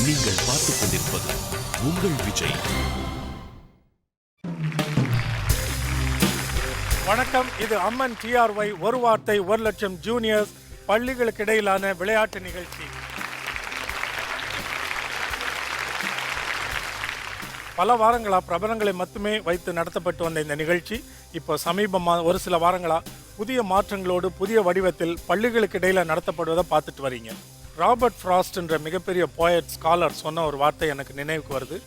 நீங்கள் பார்த்துக் கொண்டிருப்பது உங்கள் விஜய். வணக்கம். இது அம்மன் TRY ஒரு வார்த்தை 1 லட்சம் ஜூனியர்ஸ் பள்ளிகளுக்கு இடையிலான விளையாட்டு நிகழ்ச்சி. பல வாரங்களா பிரபலங்களை மட்டுமே வைத்து நடத்தப்பட்டு வந்த இந்த நிகழ்ச்சி இப்போ சமீபமாக ஒரு சில வாரங்களா புதிய மாற்றங்களோடு புதிய வடிவத்தில் பள்ளிகளுக்கு இடையில நடத்தப்படுவதை பார்த்துட்டு வரீங்க. ராபர்ட் ஃப்ராஸ்ட் என்ற மிகப்பெரிய போயட் ஸ்காலர் சொன்ன ஒரு வார்த்தை எனக்கு நினைவுக்கு வருது.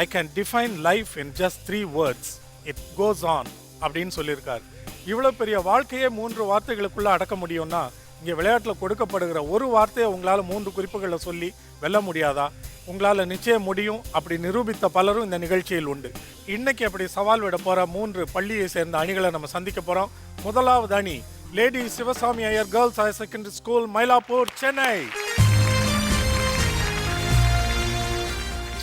I can define life in just 3 words. It goes on அப்படின்னு சொல்லியிருக்கார். இவ்வளோ பெரிய வாழ்க்கையே 3 வார்த்தைகளுக்குள்ள அடக்க முடியும்னா இங்கே விளையாட்டில் கொடுக்கப்படுகிற ஒரு வார்த்தையை உங்களால் 3 குறிப்புகளை சொல்லி வெல்ல முடியாதா? உங்களால் நிச்சயம் முடியும். அப்படி நிரூபித்த பலரும் இந்த நிகழ்ச்சியில் உண்டு. இன்னைக்கு அப்படி சவால் விட போகிற 3 பள்ளியை சேர்ந்த அணிகளை நம்ம சந்திக்க போகிறோம். முதலாவது அணி lady Sivasami Iyer girls higher secondary school, Mylapore, Chennai.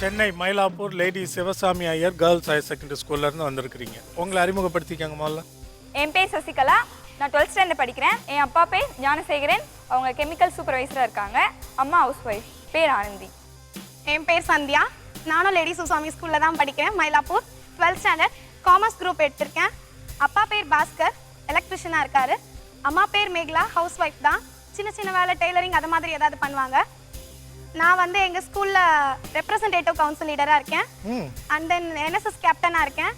Chennai Mylapore lady Sivasami Iyer girls higher secondary ஸ்கூல்ல இருந்து வந்திருக்கிறீங்க. உங்களை அறிமுகப்படுத்திக்கங்க முதல்ல. என் பேர் சசிகலா, நான் 12th ஸ்டாண்டர்ட் படிக்கிறேன். என் அப்பா பேர் ஞானசேகரன், அவங்க கெமிக்கல் சூப்பர்வைசராக இருக்காங்க. அம்மா ஹவுஸ் ஒய்ஃப், பேர் ஆனந்தி. என் பேர் சந்தியா, நானும் லேடி சிவசாமி ஸ்கூலில் தான் படிக்கிறேன், Mylapore. 12th standard commerce group எடுத்திருக்கேன். அப்பா பேர் பாஸ்கர், எலக்ட்ரிஷியனாக இருக்காரு. அம்மா பேர் மேகலா, ஹவுஸ் ஒய்ஃப் தான். சின்ன சின்ன வேலை, டெய்லரிங் அது மாதிரி ஏதாவது பண்ணுவாங்க. நான் வந்து எங்கள் ஸ்கூலில் ரெப்ரசன்டேட்டிவ் கவுன்சில் லீடராக இருக்கேன். அண்ட் தென் NSS கேப்டனாக இருக்கேன்.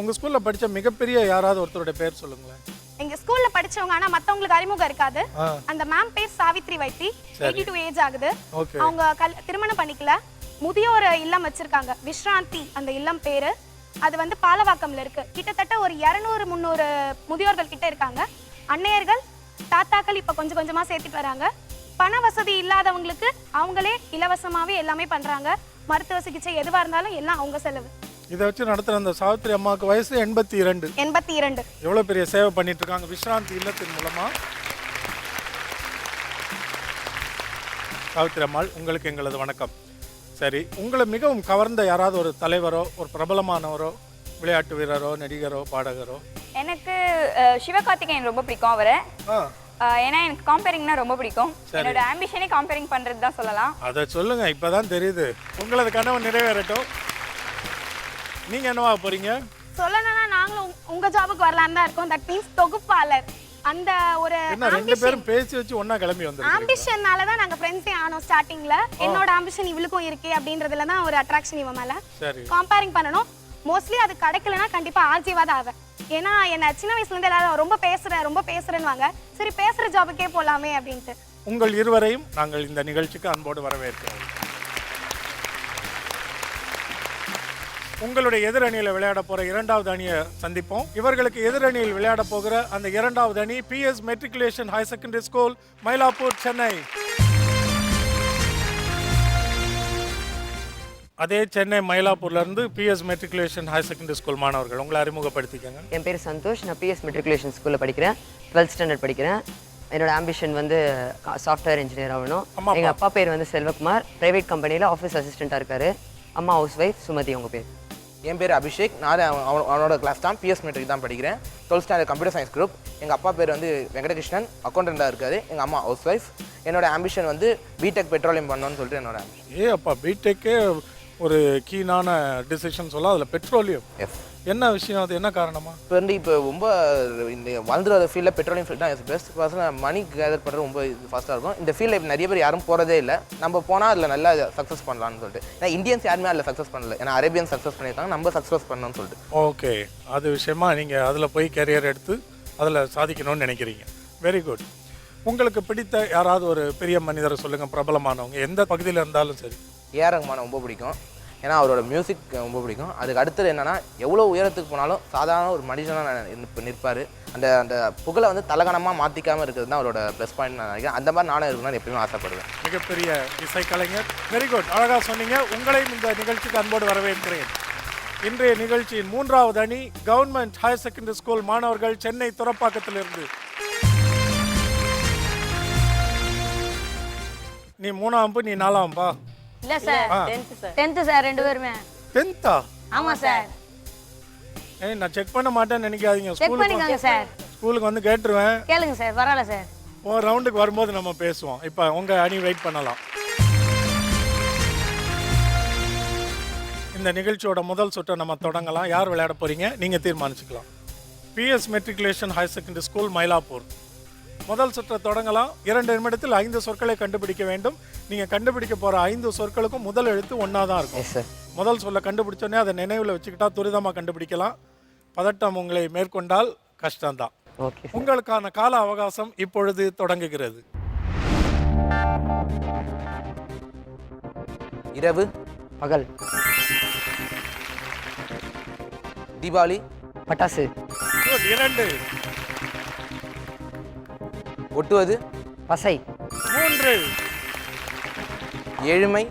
உங்கள் ஸ்கூலில் படித்த மிகப்பெரிய யாராவது ஒருத்தரோட பேர் சொல்லுங்களேன். எங்கள் ஸ்கூலில் படித்தவங்க ஆனால் மற்றவங்களுக்கு அறிமுகம் இருக்காது. அந்த மேம் பேர் சாவித்ரி வைத்தி, 82 ஏஜ் ஆகுது. அவங்க திருமணம் பண்ணிக்கல. முதியோர் இல்லம் வச்சிருக்காங்க, விஸ்ராந்தி அந்த இல்லம் பேரு. அது வந்து பாலவாக்கம்ல இருக்கு. கிட்டத்தட்ட ஒரு 200-300 முதியோர்கள் கிட்ட இருக்காங்க. அன்னையர்கள் தாத்தாக்கள் இப்ப கொஞ்சம் கொஞ்சமா சேர்த்துட்டு வராங்க. பண வசதி இல்லாதவங்களுக்கு அவங்களே இலவசமாவே எல்லாமே பண்றாங்க. மருத்துவ சிகிச்சை எதுவா இருந்தாலும் எல்லாம் அவங்க செலவு. இதை வச்சு நடத்துற அந்த சாவித்ரி அம்மாவுக்கு வயசு 82. எவ்வளவு பெரிய சேவை பண்ணிட்டு இருக்காங்க விஸ்ராந்தி இல்லத்தின் மூலமா. சாவித்ரி அம்மாள், உங்களுக்கு எங்களது வணக்கம். சரி, உங்களை மிகவும் கவர்ந்த யாராவது ஒரு தலைவரோ ஒரு பிரபலமானவரோ, விளையாட்டு வீரரோ, நடிகரோ, பாடகரோ? எனக்கு சிவகார்த்திகேயன் ரொம்ப பிடிக்கும் அவரை. ஏன்னா எனக்கு காம்பேரிங்னா ரொம்ப பிடிக்கும். என்னோட ஆம்பிஷனே காம்பேரிங் பண்றது தான் சொல்லலாம். அதை சொல்லுங்க, இப்பதான் தெரியுது. உங்களது கனவு நிறைவேறட்டும். நீங்க என்னவா போறீங்க? சொல்லணும்னா நாங்களும் உங்க ஜாபுக்கு வரலான்னு தான் இருக்கோம். தட் மீன்ஸ் தொகுப்பாளர். அந்த ஒரு ரெண்டு பேரும் பேசி வச்சு ஒண்ணா கிளம்பி வந்தோம். ஆம்பிஷன்னால தான் நாங்க ஃப்ரெண்ட்ஸே ஆனோம் ஸ்டார்டிங்ல. என்னோட ஆம்பிஷன் இவளுக்கும் இருக்கே அப்படின்றதுல தான் ஒரு அட்ராக்ஷன் இவ மேல. கம்பேரிங் பண்ணணும். மோஸ்ட்லி அது கிடைக்கலனா கண்டிப்பா ஆர்ஜிவா தான் ஆவேன். ஏன்னா என்ன சின்ன வயசுல இருந்து எல்லாரும் ரொம்ப பேசுறேன்னுவாங்க. சரி, பேசுற ஜாபுக்கே போலாமே அப்படின்ட்டு. உங்கள் இருவரையும் நாங்கள் இந்த நிகழ்ச்சிக்கு அன்போடு வரவேற்கிறோம். உங்களுடைய எதிரணியில் விளையாட போற 2வது அணியை சந்திப்போம். இவர்களுக்கு எதிரணியில் விளையாட போகிற அந்த 2வது அணி PS matriculation higher secondary school, Mylapore, Chennai. அதே சென்னை மயிலாப்பூர்ல இருந்து PS matriculation higher secondary school மாணவர்கள், உங்களை அறிமுகப்படுத்திக்கங்க. என் பேர் சந்தோஷ், நான் PS மெட்ரிகுலேஷன் ஸ்கூலில் படிக்கிறேன். 12th ஸ்டாண்டர்ட் படிக்கிறேன். என்னோட ஆம்பிஷன் வந்து சாஃப்ட்வேர் இன்ஜினியர் ஆகணும். எங்கள் அப்பா பேர் வந்து செல்வகுமார், ப்ரைவேட் கம்பெனியில் ஆஃபீஸ் அசிஸ்டண்ட்டாக இருக்காரு. அம்மா ஹவுஸ் ஒய்ஃப் சுமதி. அவங்க பேர்? என் பேர் அபிஷேக், நான் அவனோட கிளாஸ் தான். PS மெட்ரிக் தான் படிக்கிறேன். 12th standard computer science group. எங்கள் அப்பா பேர் வந்து வெங்கடகிருஷ்ணன், அக்கௌண்டண்டாக இருக்காரு. எங்கள் அம்மா ஹவுஸ் ஒய்ஃப். என்னோட ஆம்பிஷன் வந்து பிடெக் பெட்ரோலியம் பண்ணணும்னு சொல்லிட்டு என்னோட ஆம்பிஷன். அப்பா பிடெக்கே ஒரு கீனான டிசிஷன் சொல்ல, அதில் பெட்ரோலியம். என்ன விஷயம், அது என்ன காரணமா? இப்போ ரொம்ப இந்த வளர்ந்துற ஃபீல்டில் பெட்ரோலியம் ஃபீல்ட் தான் பெஸ்ட். பர்சனாக மணி கேதர் பண்ணுறது ரொம்ப ஃபாஸ்ட்டாக இருக்கும். இந்த ஃபீல்டில் இப்போ நிறைய பேர் யாரும் போகிறதே இல்லை. நம்ம போனால் அதில் நல்லா சக்ஸஸ் பண்ணலாம்னு சொல்லிட்டு. ஏன்னா இந்தியன்ஸ் யாருமே அதில் சக்ஸஸ் பண்ணல. ஏன்னா அரேபியன் சக்ஸஸ் பண்ணியிருக்காங்க, நம்ம சக்ஸஸ் பண்ணணும்னு சொல்லிட்டு. ஓகே, அது விஷயமா நீங்கள் அதில் போய் கேரியர் எடுத்து அதில் சாதிக்கணும்னு நினைக்கிறீங்க. Very good. உங்களுக்கு பிடித்த யாராவது ஒரு பெரிய மனிதரை சொல்லுங்கள், பிரபலமானவங்க, எந்த பகுதியில் இருந்தாலும் சரி. AR ரஹ்மான் ரொம்ப பிடிக்கும். ஏன்னா அவரோட மியூசிக் ரொம்ப பிடிக்கும். அதுக்கு அடுத்தது என்னென்னா, எவ்வளோ உயரத்துக்கு போனாலும் சாதாரண ஒரு மனுஷனாக நிற்பார். அந்த புகழை வந்து தலகணமாக மாற்றிக்காமல் இருக்கிறது தான் அவரோட ப்ளஸ் பாயிண்ட் நான் நினைக்கிறேன். அந்த மாதிரி நானும் இருக்கணும்னு எப்பயுமே ஆசைப்படுவேன். மிகப்பெரிய இசைக்கலைஞர். வெரி குட், அழகாக சொன்னீங்க. உங்களையும் இந்த நிகழ்ச்சிக்கு அன்போடு வரவேற்கிறேன். இன்றைய நிகழ்ச்சியின் 3வது அணி கவர்மெண்ட் ஹையர் செகண்டரி ஸ்கூல் மாணவர்கள், சென்னை துறப்பாக்கத்திலிருந்து. நீ 3ஆம், நீ 4ஆம்பா? இல்ல சார், 10th சார், 2 பேருமே. 10th-ஆ? ஆமா சார். நான் செக் பண்ண மாட்டேன்னு நினைக்காதீங்க. செக் பண்ணிக்கங்க சார். ஸ்கூலுக்கு வந்து கேட்டுருவேன். கேளுங்க சார், வரல சார். ஒரு ரவுண்டுக்கு வரும்போது நம்ம பேசுவோம். இப்போ உங்க அணி வெயிட் பண்ணலாம். இந்த நிகழ்ச்சியோட முதல் சுற்றை நம்ம தொடங்கலாம். யார் விளையாட போறீங்க நீங்கள் தீர்மானிச்சுக்கலாம். PS matriculation higher secondary school Mylapore. முதல் சுற்றை தொடங்கலாம். 2 நிமிடத்தில் 5 சொற்களை கண்டுபிடிக்க வேண்டும். நீங்கள் கண்டுபிடிக்க போகிற 5 சொற்களுக்கும் முதல் எழுத்து ஒன்றா தான் இருக்கும். Yes sir. முதல் சொல்ல கண்டுபிடிச்சோன்னே அதை நினைவில் வச்சுக்கிட்டா துரிதமாக கண்டுபிடிக்கலாம். பதட்டம் உங்களை மேற்கொண்டால் கஷ்டம்தான். ஓகே. உங்களுக்கான கால அவகாசம் இப்பொழுது தொடங்குகிறது. இரவு, பகல், தீபாவளி, பட்டாசு, Good. 2, ஒட்டுவது, பசை, 3, ஏழ்மை,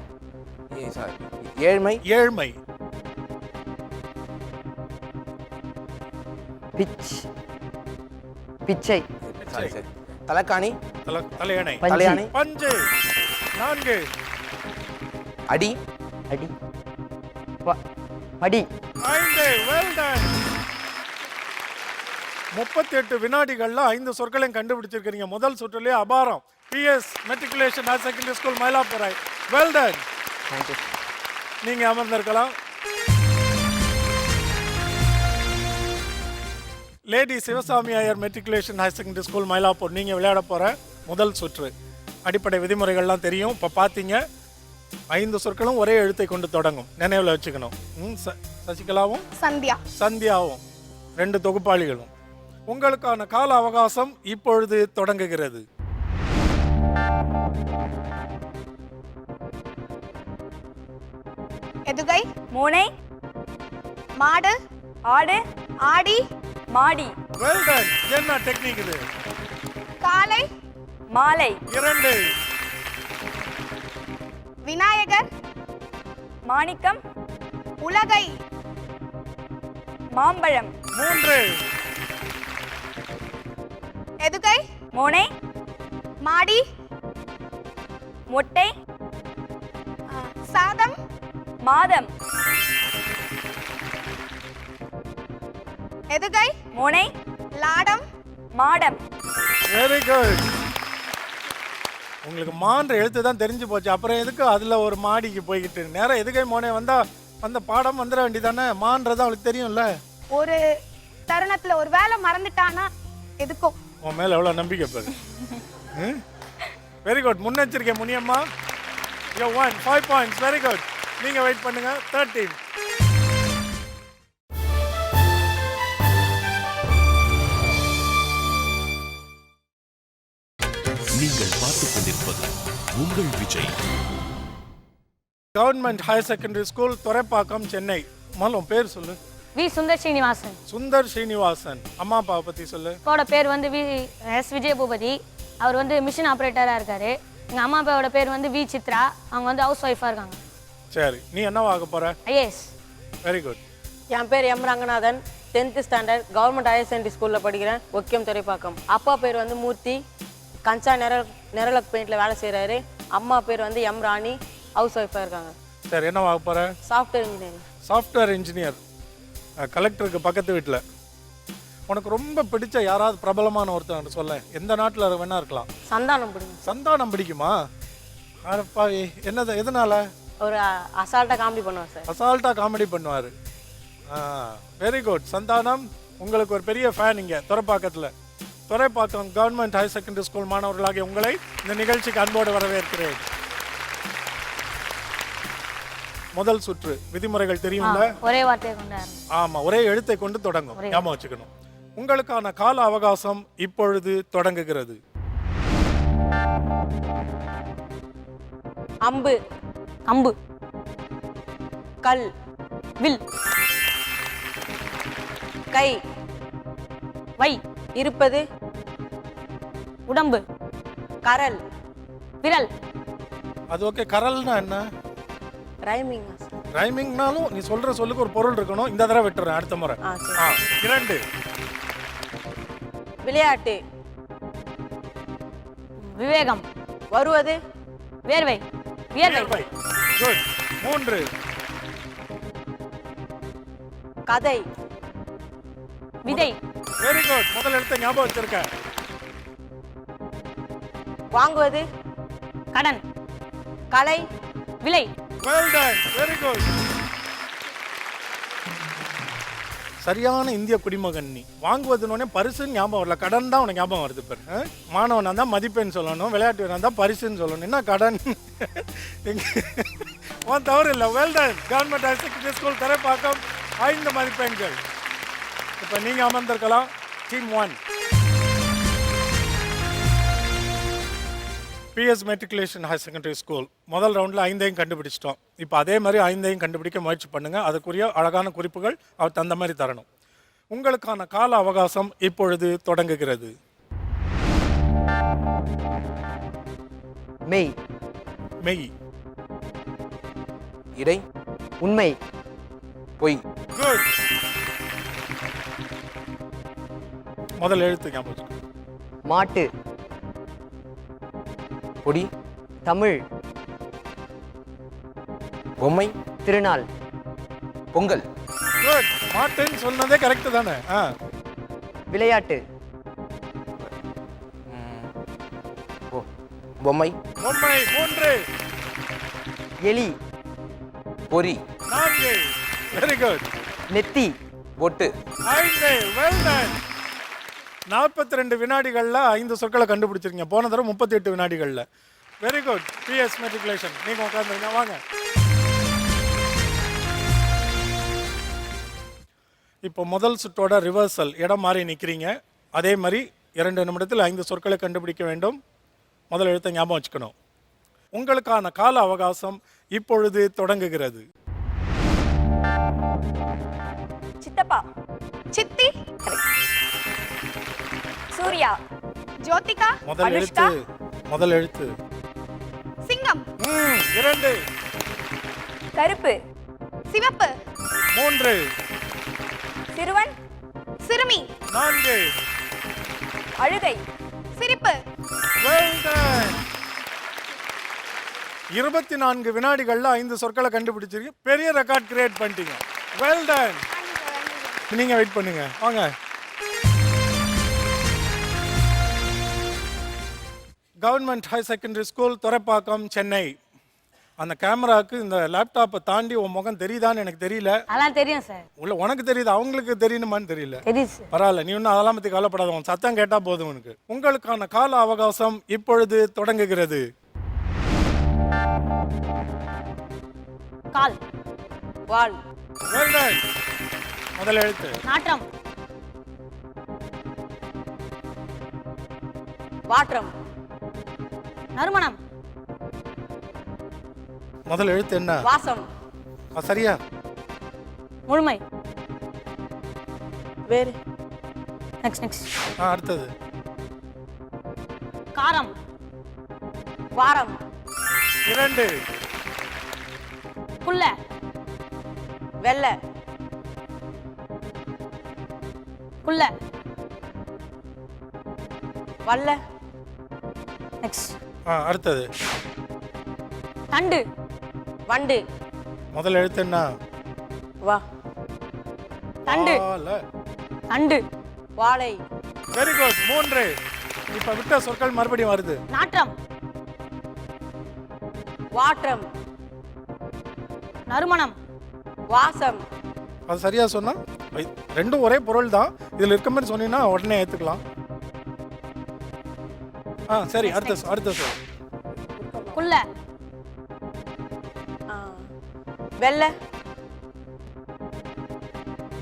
ஏழ்மை, ஏழ்மை, பிச்சை, சாரி சாரி, தலைக்காணி, தலையணை, பஞ்சு, தலையாணை, பஞ்சு, 4, அடி, அடி, படி, 5. Well done. 38 வினாடிகள்ல 5 சொற்களையும் கண்டுபிடிச்சிருக்கீங்க. முதல் சுற்றிலே அபாரம். PS matriculation higher secondary school Mylapore. Well done. Thank you. நீங்க அமர்ந்திருக்கலாம். Lady Sivasami Iyer matriculation higher secondary school Mylapore. நீங்க விளையாட போற முதல் சுற்று. அடிப்படை விதிமுறைகள்லாம் தெரியும். இப்போ பார்த்தீங்க 5 சொற்களும் ஒரே எழுத்தை கொண்டு தொடங்கும். நினைவில் வச்சுக்கணும். சசிகலாவும் சந்தியா. சந்தியாவும் 2 தொகுப்பாளிகளும். உங்களுக்கான கால அவகாசம் இப்பொழுது தொடங்குகிறது. எதுகை, மூனை, மாடு, ஆடு, ஆடி, மாடி, வெல் டன். என்ன டெக்னிக் இது? காலை, மாலை, 2, விநாயகர், மாணிக்கம், உலகை, மாம்பழம், 3, எதுகை, மோனை, மாடி, மொட்டை, சாதம், மாதம், எதுகை, மோனை, லாடம், மாடம். Very good. உங்களுக்கு மான்ற எழுத்து தான் தெரிஞ்சு போச்சு. அப்புறம் எதுக்கு அதில் ஒரு மாடிக்கு போய்கிட்டு நேரம் எதுக்கை மோனே வந்த பாடம் வந்துட வேண்டியதானே. மான்றது அவளுக்கு தெரியும்ல. ஒரு தருணத்துல ஒரு வேலை மறந்துட்டானா எதுக்கும். உன் மேலே எவ்வளோ நம்பிக்கை பாரு. Very good. முன்னெச்சரிக்கை Muniyamma. You won 5 points. Very good. நீங்கள் வெயிட் பண்ணுங்க. 13. நீங்கள் பார்த்துக் கொண்டிருப்பது உங்கள் Vijay. Government higher secondary school Thuraipakkam, Chennai. முதல்ல உன் பேர் சொல்லு. வி சுந்தர் ஸ்ரீனிவாசன். சுந்தர் ஸ்ரீனிவாசன். அம்மா அப்பாவை பற்றி சொல்லு. அப்பாவோட பேர் வந்து எஸ் விஜயபூபதி. அவர் வந்து மிஷின் ஆப்ரேட்டராக இருக்காரு. எங்கள் அம்மா அப்பாவோட பேர் வந்து வி சித்ரா. அவங்க வந்து ஹவுஸ் ஒய்ஃபாக இருக்காங்க. சரி, நீ என்னவாக போற? ஐஏஎஸ். Very good. என் பேர் M Ranganathan. 10th standard government higher secondary ஸ்கூலில் படிக்கிறேன். ஒக்கியம் துறைப்பாக்கம். அப்பா பேர் வந்து மூர்த்தி. கஞ்சா நெரலக் பெயிண்டில் வேலை செய்கிறாரு. அம்மா பேர் வந்து எம் ராணி. ஹவுஸ் ஒய்ஃபாக இருக்காங்க. சரி, என்னவாக போற? Software engineering. Software engineer. கலெக்டருக்கு பக்கத்து வீட்டில். உனக்கு ரொம்ப பிடிச்ச யாராவது பிரபலமான ஒருத்தர் சொல்ல. எந்த நாட்டில் வேணா இருக்கலாம். சந்தானம் பிடிக்கும். சந்தானம் பிடிக்குமா? அடப்பா, எதனால? ஒரு அசால்ட்டாக காமெடி பண்ணுவார் சார். அசால்ட்டாக காமெடி பண்ணுவார். Very good. சந்தானம் உங்களுக்கு ஒரு பெரிய ஃபேன் இங்கே துறைப்பாக்கத்தில். Thuraipakkam government higher secondary school மாணவர்களாகிய உங்களை இந்த நிகழ்ச்சிக்கு அன்போடு வரவேற்கிறேன். முதல் சுற்று விதிமுறைகள் தெரியும்ல? ஒரே வார்த்தையை கொண்டு. ஆமா, ஒரே எழுத்தை கொண்டு தொடங்கும். ஞாபகம் வச்சுக்கணும். உங்களுக்கான கால அவகாசம் இப்பொழுது தொடங்குகிறது. அம்பு, அம்பு, கல், வில், கை, வை, இருப்பது, உடம்பு, கரல், விரல். அது ஓகே. கரல்னா என்ன? ரைமிங். ரைமிங்னாலும் நீ சொல்ற சொல்லுக்கு ஒரு பொருள் இருக்கணும். இந்த தடவை விட்டுறேன், அடுத்த முறை. 2, விளையாட்டு, விவேகம், வருவது, வேர்வை, வியர்வை, குட். 3, கதை, விதை, வெரி குட். முதல் எழுத்தை ஞாபகம் வச்சிருக்க. வாங்குவது, கடன், கலை, விலை. Well done. Very good. சரியான இந்திய குடிமகன் நீ. வாங்குவதுனோடனே பரிசுன்னு ஞாபகம் வரல, கடன் தான் உனக்கு ஞாபகம் வருது பாரு. மாணவனாக இருந்தால் மதிப்பெண் சொல்லணும், விளையாட்டு வீரனாக இருந்தால் பரிசுன்னு சொல்லணும், என்ன கடன்? தவறு இல்லை. Well done. Government higher secondary school Tharaipakkam 5 மதிப்பெண்கள். இப்போ நீங்கள் அமர்ந்திருக்கலாம். Team 1 PS matriculation higher secondary school முதல் ரவுண்டில் 5ஐயும் கண்டுபிடிச்சிட்டோம். இப்போ அதே மாதிரி 5ஐயும் கண்டுபிடிக்க முயற்சி பண்ணுங்கள். அதுக்குரிய அழகான குறிப்புகள் அவர் தந்த மாதிரி தரணும். உங்களுக்கான கால அவகாசம் இப்பொழுது தொடங்குகிறது. மெய். மெய். இடை. உண்மை. பொய். குட். முதல் எழுத்து ஞாபகம். மாட்டு. பொடி. தமிழ். பொம்மை. திருநாள். பொங்கல். குட். மாட்டுன்னு சொன்னதே கரெக்டு தானே? விளையாட்டு. பொம்மை. பொம்மை. 3. எலி. பொறி. 4. Very good. நெத்தி. பொட்டு. 5. Well done. 42 வினாடிகளில் 5 சொற்களை கண்டுபிடிச்சிருங்க. போன தடவை 38 வினாடிகளில். Very good. PS matriculation. நீங்கள் உட்காந்துருங்க, வாங்க. இப்போ முதல் சுற்றோட ரிவர்சல், இடம் மாறி நிற்கிறீங்க. அதே மாதிரி 2 நிமிடத்தில் 5 சொற்களை கண்டுபிடிக்க வேண்டும். முதல் எழுத்தை ஞாபகம் வச்சுக்கணும். உங்களுக்கான கால அவகாசம் இப்பொழுது தொடங்குகிறது. சித்தப்பா. சித்தி. சூர்யா. ஜோதிகா. முதல் எழுத்து. முதல் எழுத்து. சிங்கம். 2. கருப்பு. சிவப்பு. 3. சிறுவன். சிறுமி. 4. அழுகை. சிரிப்பு. Well done. 24 வினாடிகளில் 5 சொற்களை கண்டுபிடிச்சிருக்கீங்க. பெரிய ரெக்கார்ட் கிரியேட் பண்ணிட்டீங்க. Well done. நீங்க வெயிட் பண்ணுங்க, வாங்க. Government higher secondary school Thuraipakkam, Chennai. அந்த கேமராவுக்கு இந்த லேப்டாப்பை தாண்டி உன் முகம் தெரியுதான்னு எனக்கு தெரியல. அதெல்லாம் தெரியும் சார். உள்ள உனக்கு தெரியுது, அவங்களுக்கு தெரியணுமான்னு தெரியல. தெரியுது சார். பரவாயில்ல, நீ ஒன்றும் அதெல்லாம் பற்றி கவலைப்படாத. உன் சத்தம் கேட்டால் போதும் உனக்கு. உங்களுக்கான கால அவகாசம் இப்பொழுது தொடங்குகிறது. கால். வால். Well done. முதல் எழுத்து. நாற்றம். வாற்றம். நறுமணம். முதல் எழுத்து என்ன? வாசம். சரியா? முழுமை. வேறு. நெக்ஸ்ட். அடுத்தது. காரம். வாரம். 2. புல்ல. வெள்ளை. புல்ல. வல்ல. நெக்ஸ்ட். அடுத்தது. தண்டு. வண்டு. முதல் எழுத்து என்ன? வா. தண்டு. தண்டு. வாழை. Very good. 3. இப்ப விட்ட சொற்கள் மறுபடியும் வருது. நாற்றம். வாற்றம். நறுமணம். வாசம். அது சரியா சொன்னா? ரெண்டும் ஒரே பொருள் தான். இதுல இருக்க மாதிரி சொன்னீங்கன்னா உடனே ஏத்துக்கலாம். சரி, அடுத்த சொல். புல்ல. வெள்ளை.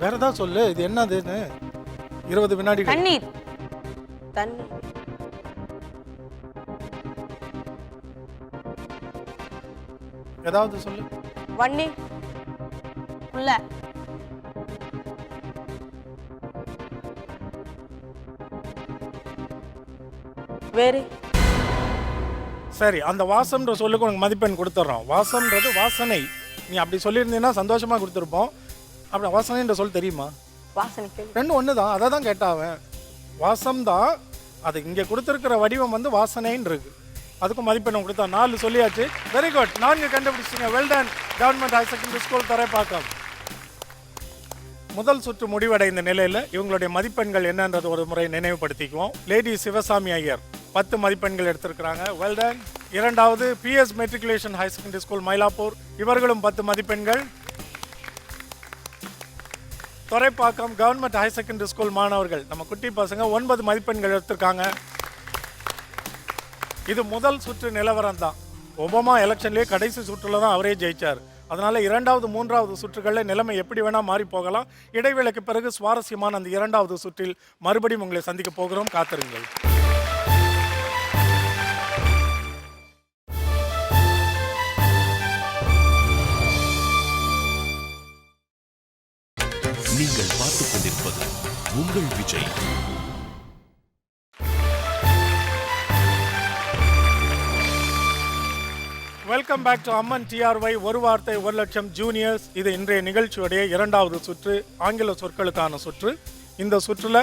வேற ஏதாவது சொல்லு. இது என்னதுன்னு. 20 வினாடிகள். தண்ணீர். தண்ணி. ஏதாவது சொல்லு. வன்னி. புல்ல. வேறு. சரி, அந்த வாசம்ன்ற சொல்லுக்கு உனக்கு மதிப்பெண் கொடுத்துட்றோம். வாசம்ன்றது வாசனை. நீ அப்படி சொல்லியிருந்தீங்கன்னா சந்தோஷமா கொடுத்துருப்போம். அப்படி வாசனைன்ற சொல் தெரியுமா? வாசனை. ரெண்டும் ஒன்று தான். அதை தான் கேட்டாவன். வாசம் தான். அது இங்கே கொடுத்துருக்கிற வடிவம் வந்து வாசனைன்னு இருக்கு. அதுக்கும் மதிப்பெண் கொடுத்தா 4 சொல்லியாச்சு. Very good. 4 கண்டுபிடிச்சிங்க. Well done. Government higher secondary school Thuraipakkam. முதல் சுற்று முடிவடைந்த நிலையில் இவங்களுடைய மதிப்பெண்கள் என்னன்றது ஒரு முறை நினைவுபடுத்திக்குவோம். லேடி சிவசாமி ஐயர் 10 மதிப்பெண்கள் எடுத்திருக்கிறாங்க. Well done. இரண்டாவது PS matriculation higher secondary school Mylapore, இவர்களும் 10 மதிப்பெண்கள். Thuraipakkam government higher secondary school மாணவர்கள் நம்ம குட்டி பசங்க 9 மதிப்பெண்கள் எடுத்திருக்காங்க. இது முதல் சுற்று நிலவரம் தான். ஒபாமா எலெக்ஷன்லேயே கடைசி சுற்றுல தான் அவரே ஜெயிச்சார். அதனால 2வது 3வது சுற்றுகளில் நிலைமை எப்படி வேணா மாறி போகலாம். இடைவேளைக்கு பிறகு சுவாரஸ்யமான அந்த 2வது சுற்றில் மறுபடியும் உங்களை சந்திக்க போகிறோம். காத்திருங்கள். நீங்கள் பார்த்துக் கொண்டிருப்பது உங்கள் Vijay. Welcome back to Amman TRY ஒரு வார்த்தை 1 லட்சம் ஜூனியர்ஸ். இது இன்றைய நிகழ்ச்சியுடைய 2வது சுற்று, ஆங்கில சொற்களுக்கான சுற்று. இந்த சுற்றுல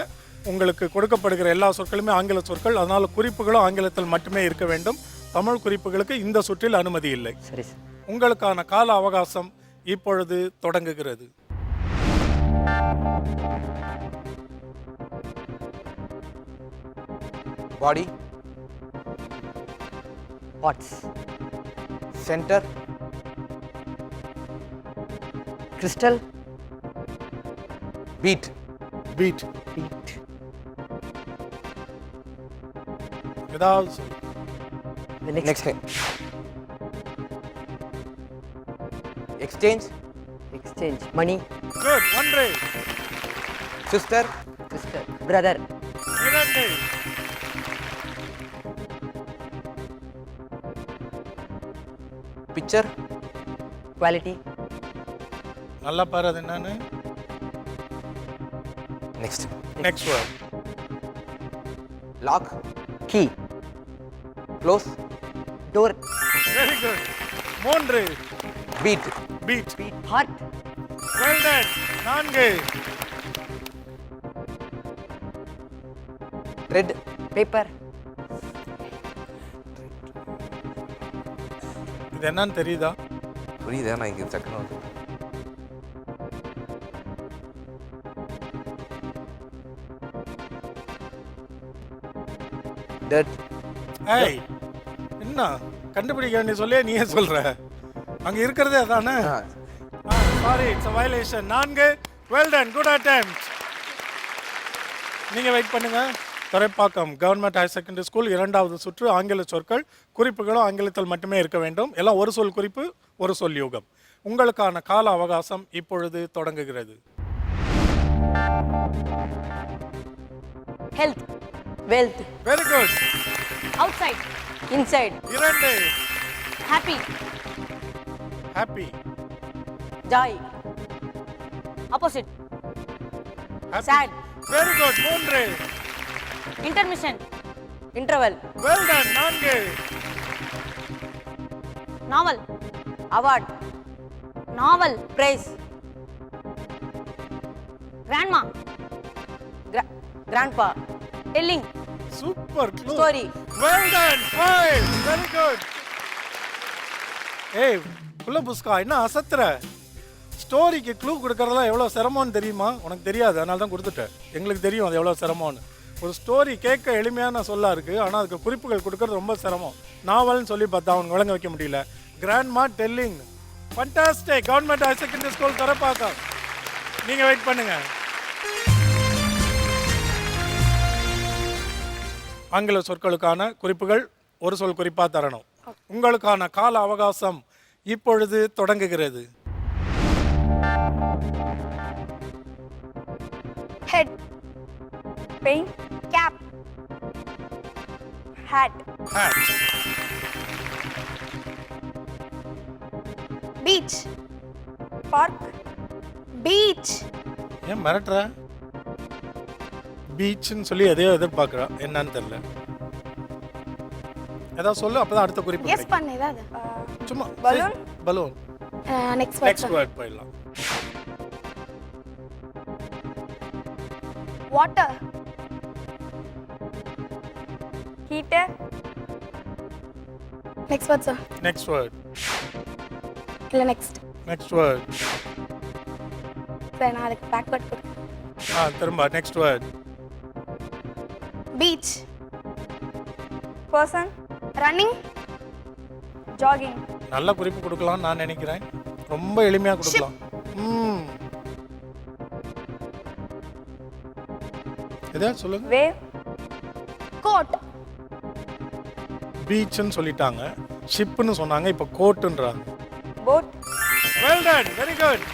உங்களுக்கு கொடுக்கப்படுகிற எல்லா சொற்களுமே ஆங்கில சொற்கள். அதனால குறிப்புகளும் ஆங்கிலத்தில் மட்டுமே இருக்க வேண்டும். தமிழ் குறிப்புகளுக்கு இந்த சுற்றில் அனுமதி இல்லை. சரி சார். உங்களுக்கான கால அவகாசம் இப்பொழுது தொடங்குகிறது. Body, parts, centre, crystal, beat, beat. Beat, ஏதாவது சொல்லு. Next exchange, exchange, money, good. 1 sister, sister, brother, 2 picture, quality, நல்லா பாரு அது என்னன்னு. Next next word. Lock, key, close, door, very good. 3 beat, beat. Heart, well done. 4 red, paper, இது என்னன்னு தெரியுதா? புரியுதா? நான் இங்கே டக்குன்னு டெட். ஏய் என்ன கண்டுபிடிக்க வேண்டிய சொல்லே நீயே சொல்ற. அங்க இருக்கிறதே அதானே. Sorry, it's a violation. 4 well done. Good attempt. நீங்க வெயிட் பண்ணுங்க. Thoraipakkam government higher secondary school 2வது சுற்று, ஆங்கில சொற்கள். குறிப்புகளும் ஆங்கிலத்தில் மட்டுமே இருக்க வேண்டும். எல்லாம் ஒரு சொல் குறிப்பு, ஒரு சொல் யூகம். உங்களுக்கான கால அவகாசம் இப்பொழுது தொடங்குகிறது. Health, wealth, very good. Outside, inside, 2 happy, happy, joy, opposite, sad, very good. 3 intermission, interval, well done. 4 novel, award, novel, prize, grandma, grandpa, telling, super. Story, well done. 5 very good. ஏய் புள்ள புஸ்கா என்ன அசத்துற? ஸ்டோரிக்கு க்ளூ கொடுக்கறதெல்லாம் எவ்வளோ சிரமம்னு தெரியுமா? உனக்கு தெரியாது, அதனால தான் கொடுத்துட்டேன். எங்களுக்கு தெரியும் அது எவ்வளோ சிரமம்னு. ஒரு ஸ்டோரி கேட்க எளிமையான சொல்லாக இருக்குது, ஆனால் அதுக்கு குறிப்புகள் கொடுக்கறது ரொம்ப சிரமம். நாவல்னு சொல்லி பார்த்தா அவனுக்கு விளங்க வைக்க முடியல. Grandma, telling. Fantastic. Government higher secondary school Thoraipakkam. நீங்கள் வெயிட் பண்ணுங்க. ஆங்கில சொற்களுக்கான குறிப்புகள் ஒரு சொல் குறிப்பாக தரணும். உங்களுக்கான கால அவகாசம் இப்பொழுது தொடங்குகிறது. Head, pain, cap, hat, Hat. Beach, park, beach, ஏன் மிரட்டுற? பீச்னு சொல்லி எதையோ எதிர்பார்க்குறா, என்னன்னு தெரியல. ஏதாவது சொல்லு, அப்பதான் அடுத்த குறிப்பு எஸ் கிடைக்கும். பண்ணு ஏதாவது. சும்மா Balloon? Balloon. Next next word போயிடலாம். Water, heater, next word sir. Next word. இல்லை நெக்ஸ்ட் நெக்ஸ்ட் வேர்ட். சார் நான் அதுக்கு பேக்வர்ட் கொடுக்குறேன். திரும்ப next word. Beach, person, running, jogging, நல்ல குறிப்பு கொடுக்கலாம் நான் நினைக்கிறேன். ரொம்ப எளிமையாக கொடுக்கலாம். எதாவது சொல்லுங்க. வேவ், கோட், பீச்னு சொல்லிட்டாங்க, ஷிப்னு சொன்னாங்க, இப்போ கோட்டுன்றாங்க. Boat, well done, very good.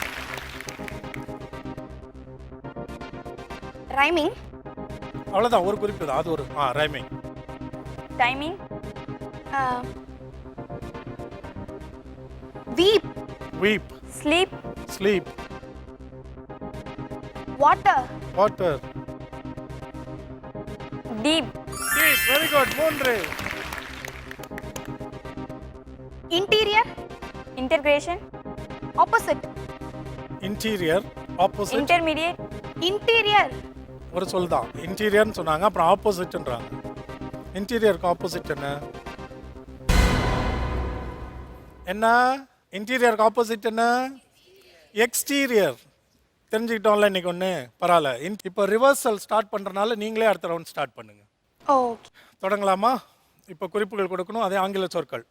Rhyming, அவ்வளோதான், ஒரு குறிப்பு தான், அது ஒரு rhyming. Timing, weep, weep, sleep, sleep, water, water, deep, deep, very good. 3. Interior, integration, opposite, interior, opposite. Intermediate, interior, ஒரு சொல் தான், இன்டீரியர்னு சொன்னாங்க, அப்புறம் ஆப்போசிட்ன்றாங்க. இன்டீரியருக்கு ஆப்போசிட் என்ன? என்ன இன்டீரியருக்கு ஆப்போசிட் என்ன? எக்ஸ்டீரியர். தெரிஞ்சுக்கிட்டோம்ல இன்னைக்கு ஒன்று, பரவாயில்ல. இப்போ ரிவர்சல் ஸ்டார்ட் பண்ணுறனால நீங்களே அடுத்த ரவுண்ட் ஸ்டார்ட் பண்ணுங்க. ஓகே, தொடங்கலாமா? இப்போ குறிப்புகள் கொடுக்கணும், அதே ஆங்கில சொற்கள்.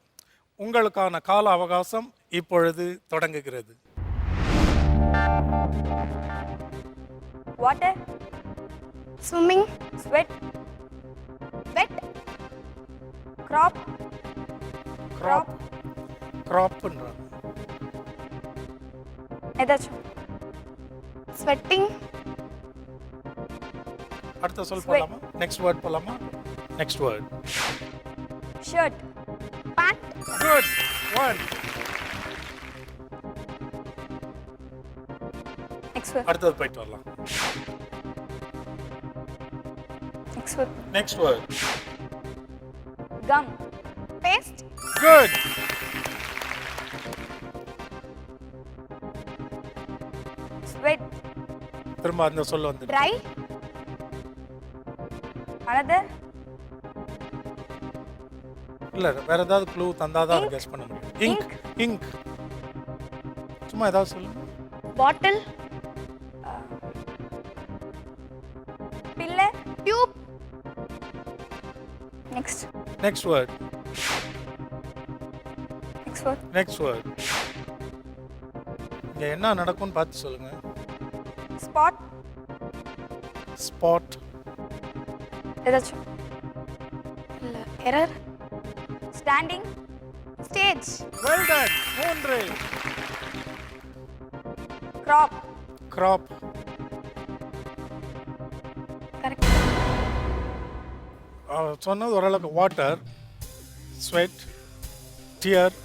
உங்களுக்கான கால அவகாசம் இப்பொழுது தொடங்குகிறது. Water, swimming, sweat, wet, crab, crab, கிராப்ன்றாங்க. ஏதாச்சும் ஸ்வெட்டிங், அடுத்த சொல் போகலாமா? நெக்ஸ்ட் வேர்ட் போகலாமா? Next word. Shirt, pant, good. 1. Next word, அடுத்தது போயிட்டு வரலாம். Next word, next word. Gum, paste, good. Sweat, திரும்ப அந்த சொல்ல வந்து ட்ரை, அனதர், இல்ல வேற ஏதாவது க்ளூ தந்தாதான் அதை கெஸ் பண்ண முடியும். Ink, ink. சும்மா ஏதாவது சொல்லுங்க. Bottle, pillar, tube, next next word. Next word, next word. இங்க என்ன நடக்கும்னு பார்த்து சொல்லுங்க. ஸ்பாட், ஸ்பாட், ஏதாச்சும் இல்ல error, standing, stage, well done. 3. Crop, crop, correct, சொன்னது ஓரளவுக்கு. Water, sweat, dear.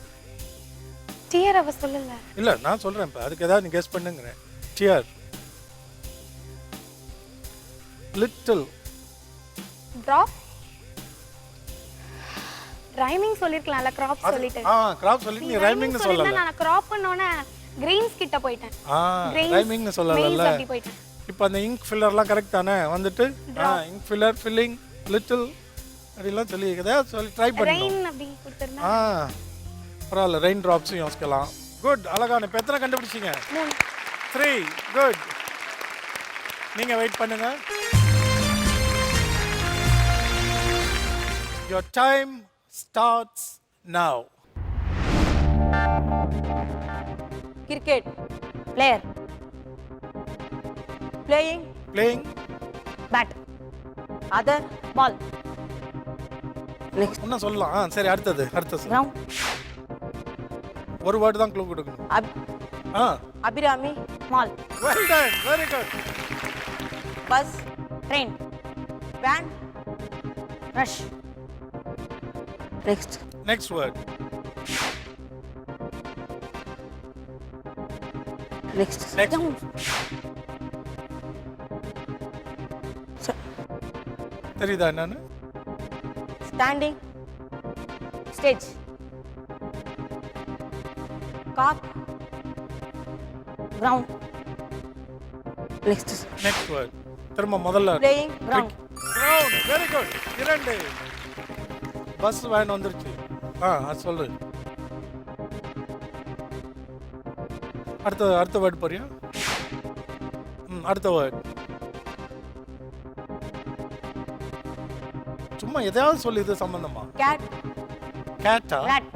டியர் அவ சொல்லல, இல்ல நான் சொல்றேன், இப்போ அதுக்கு ஏதாவது நீ கெஸ் பண்ணுங்கிறேன். டியர், லிட்டில், டிராப், ரைமிங் சொல்லிருக்கலாம்ல, கிராப் சொல்லிட்டு, கிராப் சொல்லி நீ ரைமிங்னு சொல்லல. நான் கிராப்னோனே கிரெயின்ஸ் கிட்ட போயிட்டேன், ரைமிங்னு சொல்லல. grains அப்படி போயிட்டேன். இப்போ அந்த இங்க் ஃபில்லர்லாம் கரெக்ட் தானே வந்துட்டு? இங்க் ஃபில்லர், ஃபில்லிங், லிட்டில் அப்படிலாம் சொல்லி ஏதாவது சொல்லி ட்ரை பண்ணணும். ரெயின் அப்படி கொடுத்திருந்தா பரவாயில்ல, ரெயின் ட்ராப்ஸும் யோசிக்கலாம். குட், அழகான. இப்போ எத்தனை கண்டுபிடிச்சிங்க? 3. குட். நீங்கள் வெயிட் பண்ணுங்க. Your time starts now. Cricket, player, playing, Playing. Bat, other, ball, இன்னும் சொல்லலாம். சரி, அடுத்தது. அடுத்தது கிரவுண்ட், ஒரு வேர்டு தான் க்ளூ கொடுக்கணும். Abirami, mall, well done, very good. Bus, train, van, rush, next, next word. Next, next. தெரியுதா என்னன்னு? Standing, stage, cock, ground, next, next word. திரும்ப முதல்ல. Playing, ground, ground, very good. 2. Bus van வந்துருச்சு. அது சொல்லு. அடுத்த வேர்ட் போறியா? அடுத்த வேர்ட். சும்மா எதையாவது சொல்லு, இது சம்பந்தமா. கேட், கேட்டா? ராட்,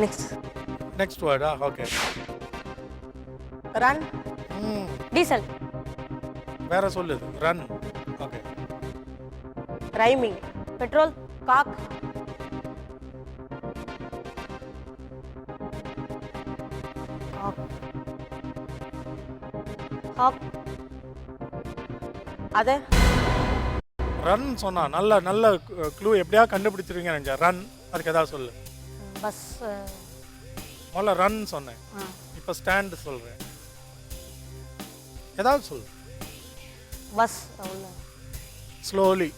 நெக்ஸ்ட், நெக்ஸ்ட் வேர்டா? ஓகே. ரன், டீசல், வேற சொல்லுது. Run. Okay. Rhyming. Petrol. Cock. Hawk. அது ரன் சொன்னா நல்ல நல்ல க்ளூ எப்படியா கண்டுபிடிச்சிருவீங்க நினைச்சா. ரன் அதுக்கு ஏதாவது சொல்லு. பஸ். முதல்ல ரன் சொன்னேன், இப்போ ஸ்டாண்ட் சொல்றேன். ஏதாவது சொல்லு. பஸ். அவ்வளோ. ஸ்லோலி.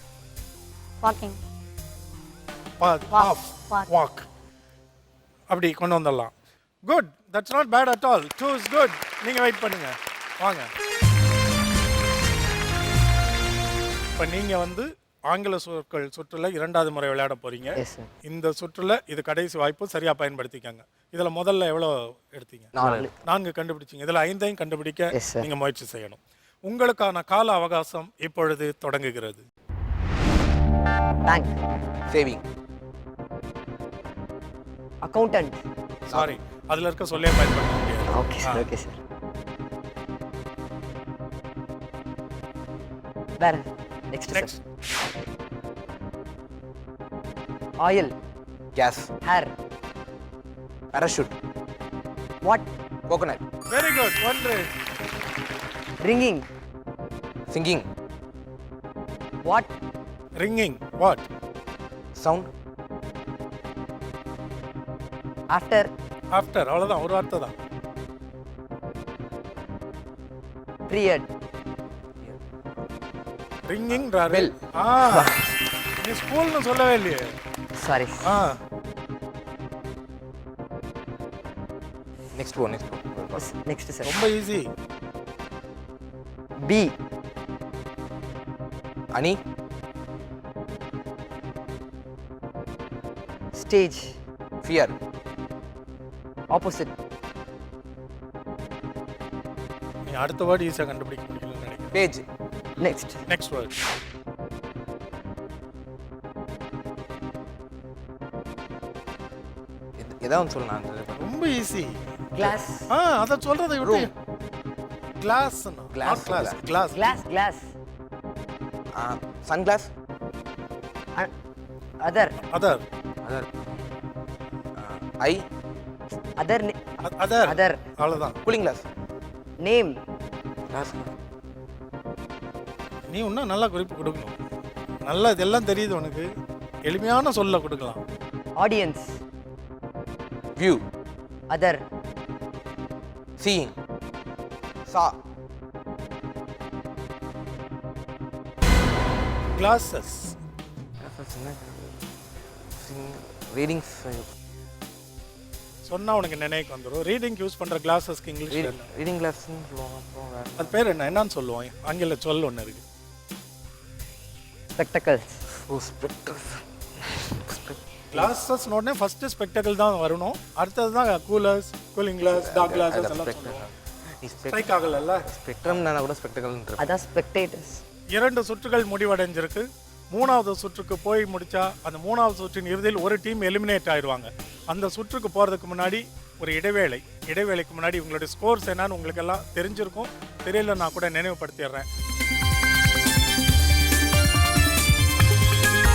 வாக்கிங். வாக். அப்படி கொண்டு வந்துடலாம். Good, that's not bad at all. 2 is good. நீங்க வெயிட் பண்ணுங்க, வாங்க. இப்போ நீங்க வந்து ஆங்கில சொற்கள் சுற்றுல 2வது முறை விளையாட போறீங்க. Yes sir. இந்த சுற்றுல இது கடைசி வாய்ப்பு, சரியா பயன்படுத்திக்கங்க. இதுல முதல்ல எவ்வளோ எடுத்தீங்க? 4 கண்டுபிடிச்சிங்க. இதுல 5ஐயும் கண்டுபிடிக்க Yes, sir. நீங்க முயற்சி செய்யணும். உங்களுக்கான கால அவகாசம் இப்பொழுது தொடங்குகிறது. பேங்க். சேவிங். அக்கௌண்டன்ட். சாரி, அதுல இருக்க சொல்லே பயன்படுத்த முடியாது. Okay sir, okay sir. வேற next next. Oil. Gas. Hair. Parachute. What. Coconut. Very good. 1. Ringing. Singing. What. Ringing. What. Sound. After. After. அவ்வளவுதான், ஒரு வார்த்தை தான். பீரியட். ரிங்கிங். Bell. நீ ஸ்கூல்னு சொல்லவே இல்லையே. சாரி. நெக்ஸ்ட் போ. Next sir. ரொம்ப easy. P. Any. Stage. Fear. Opposite. நீ அடுத்த வேர்டு ஈஸியாக கண்டுபிடிக்க முடியலன்னு நினைக்கிறேன். பேஜ். நெக்ஸ்ட். Next word. ஏதாவது சொல்லலாம். ரொம்ப ஈஸி. கிளாஸ். அத சொல்றதை விட்டு. Class. Glass. Glass. Glass. Glass. Glass. Sun glass. Other. Other. Other. Eye. Other. Other. Other. அவ்வளவுதான். Cooling glass. நேம். கிளாஸ். நீ இன்னும் நல்லா குறிப்பு கொடுக்கணும். நல்லா இதெல்லாம் தெரியுது உனக்கு. எளிமையான சொல்ல கொடுக்கலாம். ஆடியன்ஸ். வியூ. அதர். சீயிங். சா. கிளாஸஸ். ரீடிங்ஸ். சொன்னா உனக்கு நினைவுக்கு வந்துடும். ரீடிங் யூஸ் பண்ற கிளாஸஸ்க்கு இங்கிலீஷ் என்ன? ரீடிங் கிளாஸ்னு சொல்லுவாங்க. அப்புறம் வேற அது பேர் என்னன்னு சொல்லுவோம். ஆங்கில சொல் ஒன்று இருக்கு. ஸ்பெக்டக்கல்ஸ். Oh, spectres. கிளாஸஸ் உடனே ஃபர்ஸ்ட் ஸ்பெக்டக்கிள் தான் வரணும். அடுத்தது தான் coolers, cooling glass, dark glasses எல்லாம் சொல்லுவோம். ஸ்ட்ரைக் ஆகலல்ல. ஸ்பெக்ட்ரம் நான் கூட ஸ்பெக்டக்கல்ன்ற. அதான் ஸ்பெக்டேட்டர்ஸ். 2 சுற்றுகள் முடிவடைஞ்சிருக்கு. 3வது சுற்றுக்கு போய் முடிச்சா அந்த 3வது சுற்றின் இறுதியில் ஒரு டீம் எலிமினேட் ஆயிடுவாங்க. அந்த சுற்றுக்கு போறதுக்கு முன்னாடி ஒரு இடைவேளைக்கு முன்னாடி உங்களுடைய ஸ்கோர்ஸ் என்னன்னு உங்களுக்கு எல்லாம் தெரிஞ்சிருக்கும். தெரியல, நான் கூட நினைவுபடுத்திடுறேன்.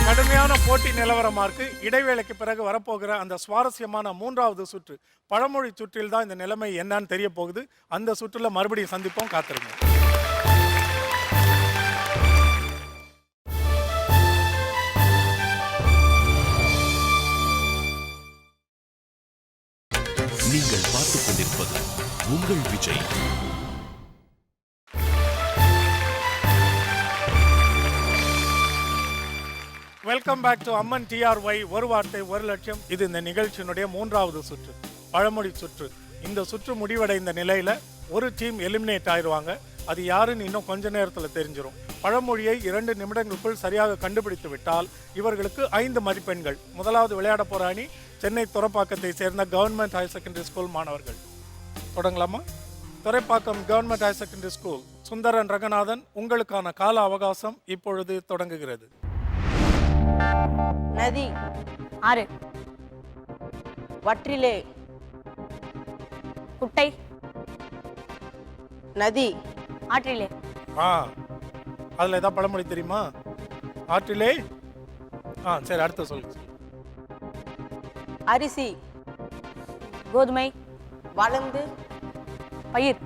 கடுமையான போட்டி நிலவரமா இருக்கு. இடைவேளைக்கு பிறகு வரப்போகிற அந்த சுவாரஸ்யமான 3வது சுற்று பழமொழி சுற்றில் தான் இந்த நிலைமை என்னன்னு தெரிய போகுது. அந்த சுற்றுல மறுபடியும் சந்திப்போம், காத்திருங்க. நீங்கள் பார்த்துக் கொண்டிருப்பது உங்கள் Vijay. Welcome back to Amman TRY. ஒரு வார்த்தை ஒரு லட்சம். இது இந்த நிகழ்ச்சியினுடைய 3வது சுற்று, பழமொழி சுற்று. இந்த சுற்று முடிவடைந்த நிலையில ஒரு டீம் எலிமினேட் ஆயிடுவாங்க. அது யாருன்னு இன்னும் கொஞ்ச நேரத்தில் தெரிஞ்சிடும். பழமொழியை 2 நிமிடங்களுக்குள் சரியாக கண்டுபிடித்து விட்டால் இவர்களுக்கு 5 மதிப்பெண்கள். முதலாவது விளையாட போற அணி சென்னை துறைப்பாக்கத்தை சேர்ந்த கவர்மெண்ட் ஹையர் செகண்டரி ஸ்கூல் மாணவர்கள். தொடங்கலாமா? Thuraipakkam government higher secondary school. Sundaran Ranganathan, உங்களுக்கான கால அவகாசம் இப்பொழுது தொடங்குகிறது. நதி. ஆறு. வற்றிலே. குட்டை. நதி. ஆற்றிலே. அதில் ஏதாவது பழமொழி தெரியுமா? ஆற்றிலே சரி, அடுத்த சொல்லுங்க. அரிசி, கோதுமை, வளர்ந்து, பயிர்,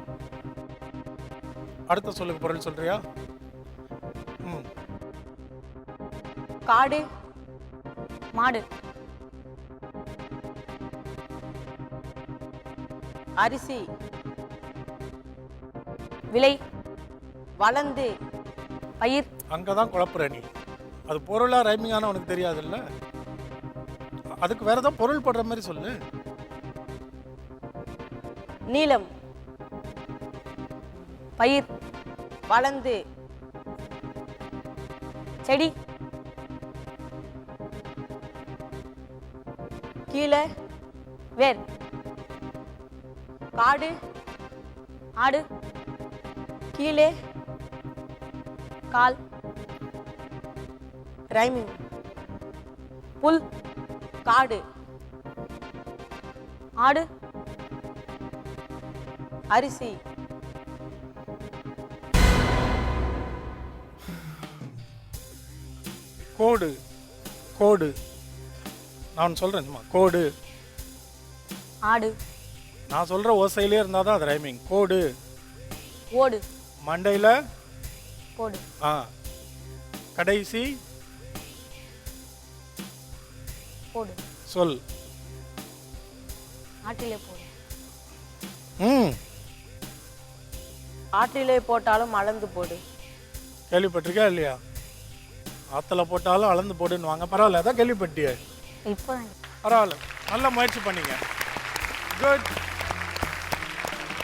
அடுத்த சொல்லுங்க, பொருள் சொல்றியா? காடு, மாடு, அரிசி, விலை, வளர்ந்து, பயிர், அங்கதான் குழப்புற நீ. அது பொருளா ரைமிங்கான உனக்கு தெரியாதுல்ல. அதுக்கு வேற ஏதாவது பொருள் படுற மாதிரி சொல்லு. நீலம், பயிர், வளர்ந்து, செடி, கீழே, வேர், காடு, ஆடு, கீழே, கால், ரைமிங், புல், காடு, ஆடு, அரிசி, கோடு, கோடு. நான் சொல்றேன் சும்மா. கோடு. ஆடு, நான் சொல்ற ஓசையிலே இருந்தால் தான் அது ரைமிங். கோடு. ஓடு, மண்டையில் போடு, கடைசி போடு, சொல். ஆட்டிலே போடு, ஆற்றிலே போட்டாலும் அளந்து போடு. கேள்விப்பட்டிருக்கா இல்லையா? ஆற்றுல போட்டாலும் அளந்து போடுன்னு வாங்க. பரவாயில்ல, அதான் கேள்விப்பட்டிய. இப்போ பரவாயில்ல, நல்ல முயற்சி பண்ணீங்க. குட்.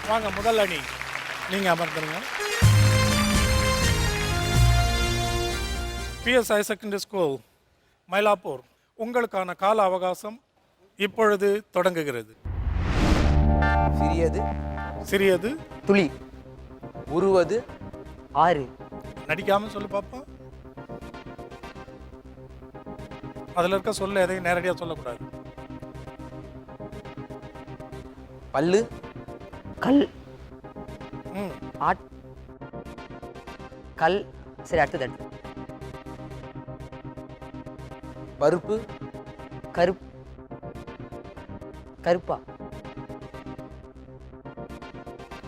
வாங்க, முதல் அணி நீங்கள் அமர்ந்துருங்க. PS higher secondary school Mylapore, உங்களுக்கான கால அவகாசம் இப்பொழுது தொடங்குகிறது. சிறியது, சிறியது, துளி, உருவது, ஆறு, நடிக்காமல் சொல்லு பாப்போம். அதில் இருக்க சொல்ல எதையும் நேரடியாக சொல்லக்கூடாது. பல்லு, கல், ம் ஆட், கல். சரி, அடுத்தது அடுத்து. பருப்பு, கருப், கருப்பா,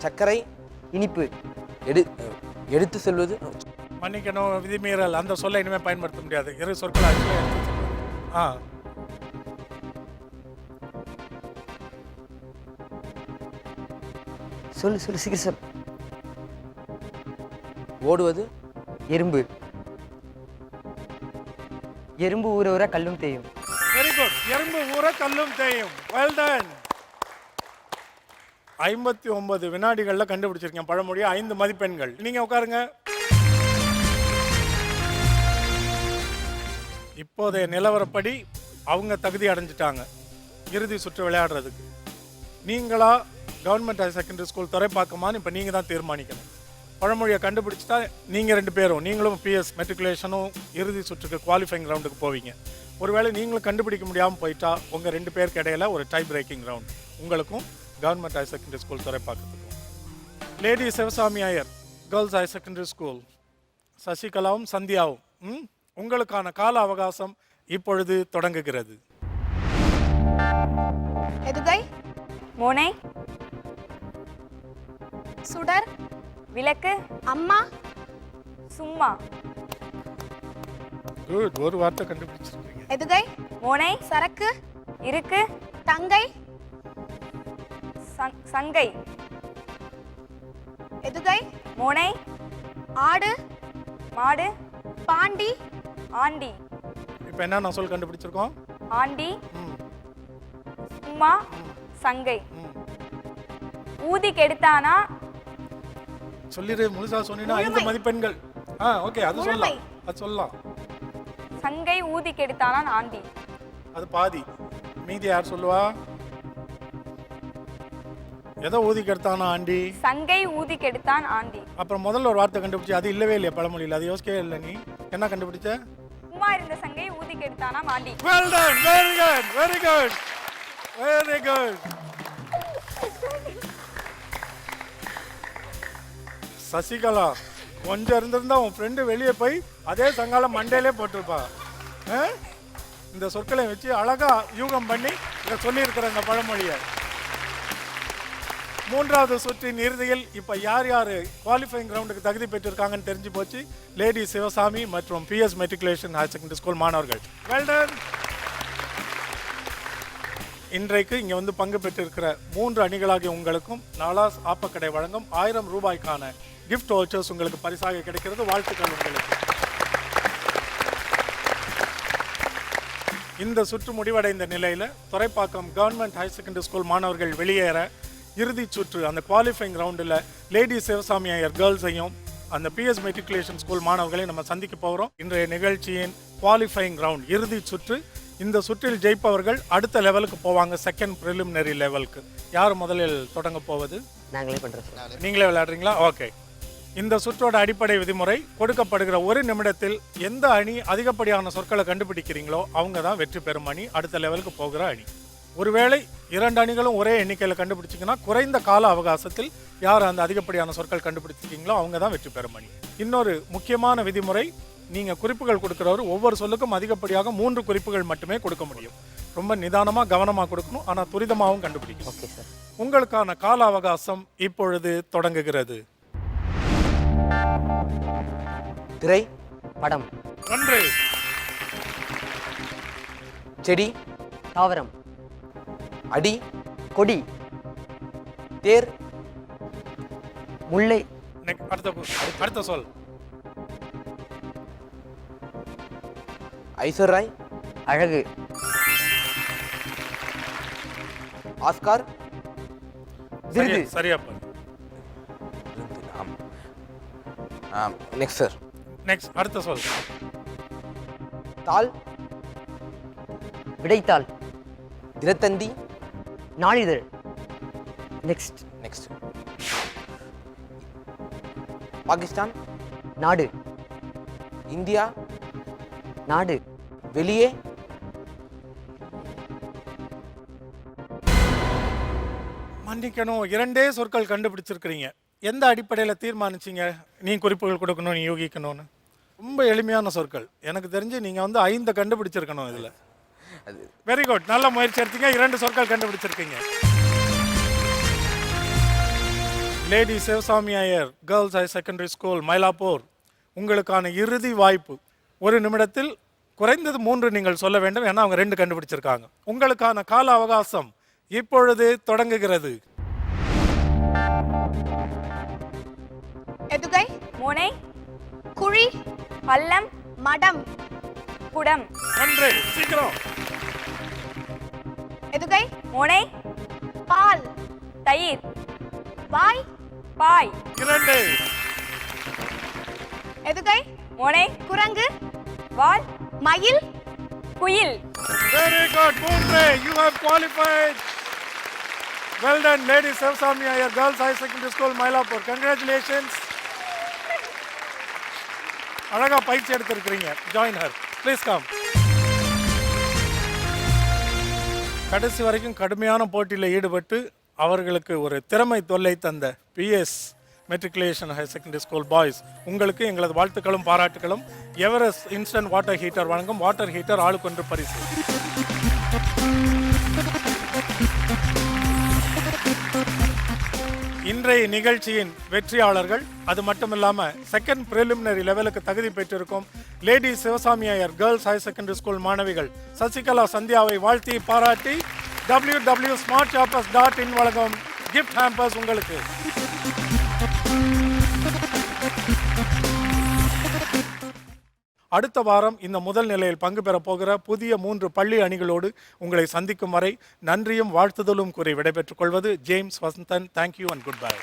சர்க்கரை, இனிப்பு, எடுத்து செல்வது, மன்னிக்கணும், விதிமீறல். அந்த சொல்லை இனிமேல் பயன்படுத்த முடியாது. இரு சொற்கள் ஆக்சுவலாக எடுத்து சொல்லுங்க. சொல்லு சொல்லு சீக்கிரம் சொல். ஓடுவது, எறும்பு, எறும்பு ஊற ஊற கல்லும் தேயும். Very good. எறும்பு ஊற கல்லும் தேயும். Well done. 59 வினாடிகளில் கண்டுபிடிச்சிருக்கேன் பழமொழியை. 5 மதிப்பெண்கள். நீங்க உட்காருங்க. இப்போதைய நிலவரப்படி அவங்க தகுதி அடைஞ்சிட்டாங்க இறுதி சுற்று விளையாடுறதுக்கு. நீங்களா கவர்மெண்ட் ஹையர் செகண்டரி ஸ்கூல் துறைப்பாக்கமான்னு இப்போ நீங்கள் தான் தீர்மானிக்கணும். பழமொழியை கண்டுபிடிச்சிட்டா நீங்கள் 2 பேரும், நீங்களும் பிஎஸ் மெட்ரிகுலேஷனும் இறுதி சுற்றுக்கு குவாலிஃபைங் ரவுண்டுக்கு போவீங்க. ஒருவேளை நீங்களும் கண்டுபிடிக்க முடியாமல் போயிட்டா உங்கள் 2 பேருக்கு இடையில ஒரு டை பிரேக்கிங் ரவுண்ட் உங்களுக்கும் கவர்மெண்ட் ஹையர் செகண்டரி ஸ்கூல் துறைப்பாக்கத்துக்கும். Lady Sivasami Iyer girls higher secondary school சசிகலாவும் சந்தியாவும் உங்களுக்கான கால அவகாசம் இப்பொழுது தொடங்குகிறது. எதுகை, மோனை, சுடர், விளக்கு, அம்மா, சும்மா. குட். ஒரு வார்த்தை கண்டுபிடிச்சிருக்கீங்க. எதுகை, மோனை, சரக்கு, இருக்கு, தங்கை, சங்கை. எதுகை, மோனை, ஆடு, மாடு, பாண்டி, ஆண்டி. இப்போ என்ன நான் சொல் கண்டுபிடிச்சிருக்கோம்? ஆண்டி, சும்மா, சங்கை. ஊதி கெடுத்தானா, சொல்லிடு. முழுசா சொன்னீங்கன்னா 5 மதிப்பெண்கள். ஓகே, அது சொல்லலாம், அது சொல்லலாம். சங்கை ஊதி கெடுத்தானா ஆண்டி. அது பாதி. மீதி யார் சொல்லுவா? எதை ஊதி கெடுத்தானா ஆண்டி? சங்கை ஊதி கெடுத்தான் ஆண்டி. அப்புறம் முதல்ல ஒரு வார்த்தை கண்டுபிடிச்சு அது இல்லவே இல்லையா பழமொழியில்? அது யோசிக்கவே இல்லை. நீ என்ன கண்டுபிடிச்ச? சும்மா இருந்த சங்கை ஊதி கெடுத்தானா ஆண்டி. Well done. Very good. Very good. Very good. Sasikala கொஞ்சம் இருந்திருந்தா உன் ஃப்ரெண்டு வெளியே போய் அதே சங்காலம் மண்டையிலே போட்டிருப்பா. இந்த சொற்களை வச்சு அழகா யூகம் பண்ணி இதை சொல்லியிருக்கிற இந்த பழமொழியை. மூன்றாவது சுற்றின் இறுதியில் இப்போ யார் யார் குவாலிஃபைங் கிரவுண்டுக்கு தகுதி பெற்றிருக்காங்கன்னு தெரிஞ்சு போச்சு. லேடி சிவசாமி மற்றும் PS matriculation higher secondary school மாணவர்கள். வெல்டன். இன்றைக்கு இங்கே வந்து பங்கு பெற்றிருக்கிற 3 அணிகளாகிய உங்களுக்கும் நாலாஸ் ஆப்பக்கடை வழங்கும் 1000 ரூபாய்க்கான கிஃப்ட் வவுச்சர்ஸ் உங்களுக்கு பரிசாக கிடைக்கிறது. வாழ்த்துக்கள் உங்களுக்கு. இந்த சுற்று முடிவடைந்த நிலையில் Thoraipakkam government higher secondary school மாணவர்கள் வெளியேற இறுதி சுற்று அந்த குவாலிஃபைங் ரவுண்டில் லேடி சிவசாமி ஐயர் கேர்ள்ஸையும் அந்த பிஎஸ் மெட்ரிகுலேஷன் ஸ்கூல் மாணவர்களையும் நம்ம சந்திக்க போகிறோம். இன்றைய நிகழ்ச்சியின் குவாலிஃபைங் ரவுண்ட் இறுதி சுற்று. இந்த சுற்றில் ஜெயிப்பவர்கள் அடுத்த லெவலுக்கு போவாங்க, செகண்ட் ப்ரிலிமினரி லெவலுக்கு. யார் முதலில் தொடங்க போவது? நாங்களே பண்ணுறோம். நீங்களே விளையாடுறீங்களா? ஓகே. இந்த சுற்றோட அடிப்படை விதிமுறை, கொடுக்கப்படுகிற 1 நிமிடத்தில் எந்த அணி அதிகப்படியான சொற்களை கண்டுபிடிக்கிறீங்களோ அவங்க தான் வெற்றி பெறும் அணி, அடுத்த லெவலுக்கு போகிற அணி. ஒருவேளை 2 அணிகளும் ஒரே எண்ணிக்கையில் கண்டுபிடிச்சிங்கன்னா குறைந்த கால அவகாசத்தில் யார் அந்த அதிகப்படியான சொற்கள் கண்டுபிடிச்சிருக்கீங்களோ அவங்க தான் வெற்றி பெறும் அணி. இன்னொரு முக்கியமான விதிமுறை, நீங்கள் குறிப்புகள் கொடுக்குறவர் ஒவ்வொரு சொல்லுக்கும் அதிகப்படியாக 3 குறிப்புகள் மட்டுமே கொடுக்க முடியும். ரொம்ப நிதானமாக கவனமாக கொடுக்கணும், ஆனால் துரிதமாகவும் கண்டுபிடிக்கணும். Okay sir. உங்களுக்கான கால அவகாசம் இப்பொழுது தொடங்குகிறது. திரை, படம். 1. செடி, தாவரம். அடி, கொடி. தேர், முல்லை. அடுத்த சொல். ஐஸ்வர்ராய், அழகு. ஆஸ்கார், விருது. சரியா. Next sir. நெக்ஸ்ட் அடுத்த சொல். தாள், விடைத்தாள். தினத்தந்தி, நாளிதழ். நெக்ஸ்ட். நெக்ஸ்ட். பாகிஸ்தான், நாடு. இந்தியா, நாடு. வெளியே, மன்னிக்கணும், 2 சொற்கள் கண்டுபிடிச்சிருக்கிறீங்க. எந்த அடிப்படையில் தீர்மானிச்சிங்க நீ குறிப்புகள் கொடுக்கணும், நீ யூகிக்கணும்னு? ரொம்ப எளிமையான சொற்கள். எனக்கு தெரிஞ்சு நீங்கள் வந்து 5 கண்டுபிடிச்சிருக்கணும் இதில். வெரி குட், நல்ல முயற்சி எடுத்தீங்க. 2 சொற்கள் கண்டுபிடிச்சிருக்கீங்க. Lady Sivasami Iyer girls higher secondary school Mylapore, உங்களுக்கான இறுதி வாய்ப்பு. 1 நிமிடத்தில் குறைந்தது 3 நீங்கள் சொல்ல வேண்டும், ஏன்னா அவங்க 2 கண்டுபிடிச்சிருக்காங்க. உங்களுக்கான கால அவகாசம் இப்பொழுது தொடங்குகிறது. எதுகை, முனை, குழி, பள்ளம், மடம். குடம். 1. சீக்கிரம். எதுகை, முனை, பால், தயிர், வாய், பாய். 2. எதுகை, முனை, குரங்கு, வால், மயில், குயில். Very good. 3. You have qualified. Well done, Lady Sivasami Iyer Girls High Secondary School, Mylapore. Congratulations. அழகா பயிற்சி எடுத்திருக்கிறீங்க. Join her. Please come. கடைசி வரைக்கும் கடுமையான போட்டியில் ஈடுபட்டு அவர்களுக்கு ஒரு திறமை தொல்லை தந்த PS matriculation higher secondary school boys, உங்களுக்கு எங்களது வாழ்த்துக்களும் பாராட்டுகளும். எவரெஸ்ட் இன்ஸ்டன்ட் வாட்டர் ஹீட்டர் வழங்கும் வாட்டர் ஹீட்டர் ஆளுக்கொன்று பரிசு. இன்றைய நிகழ்ச்சியின் வெற்றியாளர்கள், அது மட்டும் இல்லாமல் செகண்ட் ப்ரிலிமினரி லெவலுக்கு தகுதி பெற்றிருக்கும் lady Sivasami Iyer girls higher secondary school மாணவிகள் சசிகலா சந்தியாவை வாழ்த்தி பாராட்டி www.smartshoppers.in வழங்கும் கிஃப்ட் ஹேம்பர்ஸ் உங்களுக்கு. அடுத்த வாரம் இந்த முதல் நிலையில் பங்கு பெற போகிற புதிய 3 பள்ளி அணிகளோடு உங்களை சந்திக்கும் வரை நன்றியும் வாழ்த்துதலும் கூறி விடைபெற்றுக் கொள்வது James Vasanthan. Thank you and good bye.